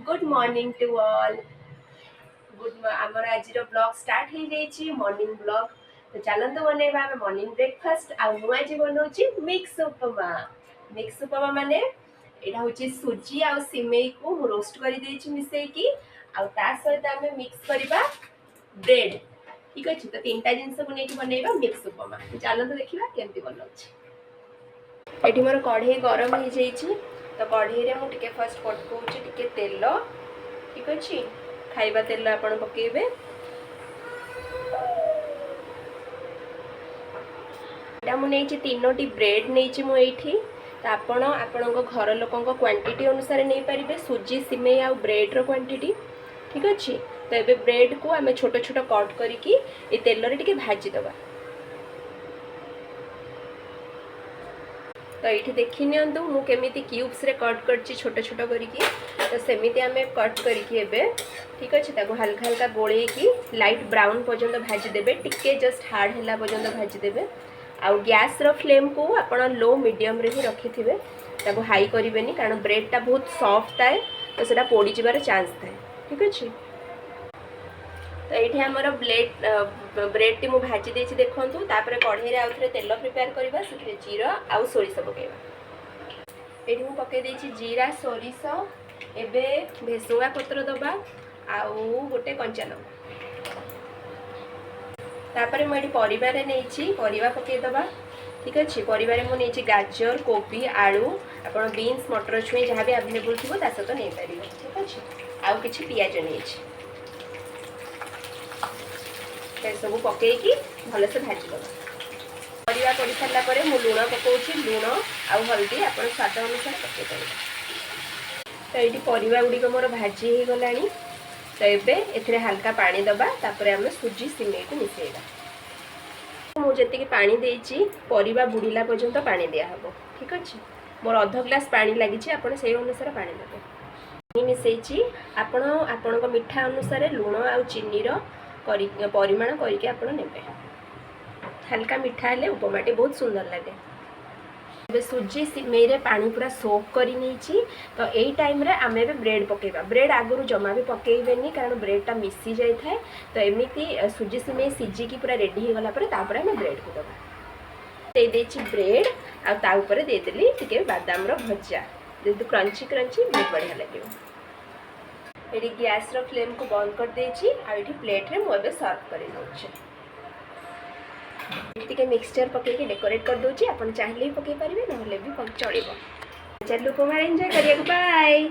Good morning to all. आमर आज blog start हो जाइए मॉर्निंग ब्लॉग। तो चलते बनैबा आम मॉर्निंग ब्रेकफास्ट आज बनाऊँ मिक्स उपमा। मिक्स उपमा माने यहाँ हूँ सुजी आ सिमेई को रोस्ट कर मिसेकी सहित आम मिक्स करवा ब्रेड। ठीक अच्छे तो तीन जिनस को लेकिन बनैबा मिक्स उपमा। तो चलते देखा केमती बनाऊँ। ये मोर कढ़ई गरम हो जाइए तो कढ़ई मुझे फर्स्ट पकाऊँ तेल। ठीक अच्छे खाइबा तेल आपण पकेबे। एटा मु नहीं तीनोटी ब्रेड नहीं मुझे तो आपण घर लोकों क्वांटिटी अनुसार नहीं पारे सुजी सिमेई आ ब्रेड रो क्वांटिटी। ठीक अच्छे तो ये ब्रेड को आम छोट छोट कट करके तेल रे भाजीदबा। तो ये देखी नियंतु मु केमिति क्यूब्स रे कट करछि छोट छोट करके। तो सेमिति आम कट करके ठीक अच्छे ताको हल्का हल्का गोले की लाइट ब्राउन पर्यंत भाजी देबे। टिके जस्ट हार्ड हैला पर्यंत भाजी देबे। आउ गैस रो फ्लेम को आपण लो मीडियम रे ही रखि थिबे। ताको हाई करिवेनी कारण ब्रेड टा बहुत सॉफ्ट थाए तो सेटा पोड़ी जिबार चांस थाए। ठीक अच्छे तो ये आमर ब्रेड टी मु भाजी देछि देखंतु। तापर कढ़ई रे आउथरे तेल प्रिपेयर करबा से जीरा आउ सोरिष पकेबा। ये मु पके देछि जीरा सोरिष एबे भेसुआ पत्र दबा आउ गोटे कंचा लंका। तापर मुझे परिवार नहीं परिवा पकई दबा। ठीक अच्छे परिवार मुझे गाजर कोबी आलू आपड़ बीन्स मटर छुई जहाँ भी आवेलेबल थी सहित नहीं पारे। ठीक अच्छे आउ कि पिज नहीं सब पकईकि भलसे भाजी दबा। परिवा पड़ सारापर मु लुण पकाऊँ लुण आउ हल्दी आप स्वाद अनुसार पकई पारे। तो ये परिवा गुड़िक मोर भाजी हो गला। तो ये एथिरे हल्का पानी दबा तापर आम सुजी सिमेई को मिसेइबा। मुझे पानी देछि परिवा बुड़ीला पर्यंत पानी दिया हबो। ठीक अच्छे मोर अध ग्लास पानी लगी आपड़ से अनुसार पानी देबे। पानी मिसेछि आपण आपण मिठा अनुसार लुण आ चीनी परिमाण करके आपण नेबे। हल्का मिठा हेले उपमाटी बहुत सुंदर लगे। सुजी सिमेई रे पानी पूरा सोक करी नहीं तो यही टाइम रे आम ए ब्रेड पकेबा। ब्रेड आगुरी जमा भी पकेबेनी कारण ब्रेड मिसी जाए थाए। तो एमती सुजी सिमेई सिझिकी पूरा रेडी हो गला परे तापर आम ब्रेड को दबा। दे देछि ब्रेड आ ता ऊपर दे देली टिके बादाम रो भजा जेतु क्रंची क्रंची बहुत बढ़िया लगे। एडी गैस रो फ्लेम को बंद कर देछि आ एठी प्लेट रे मु एबे सर्व करि नउछि। टिके मिक्सचर पकईकि डेकोरेट कर दूची। आप चाहिए भी पकई पारे ना भी चलो उपमा एंजॉय करिए। बाय।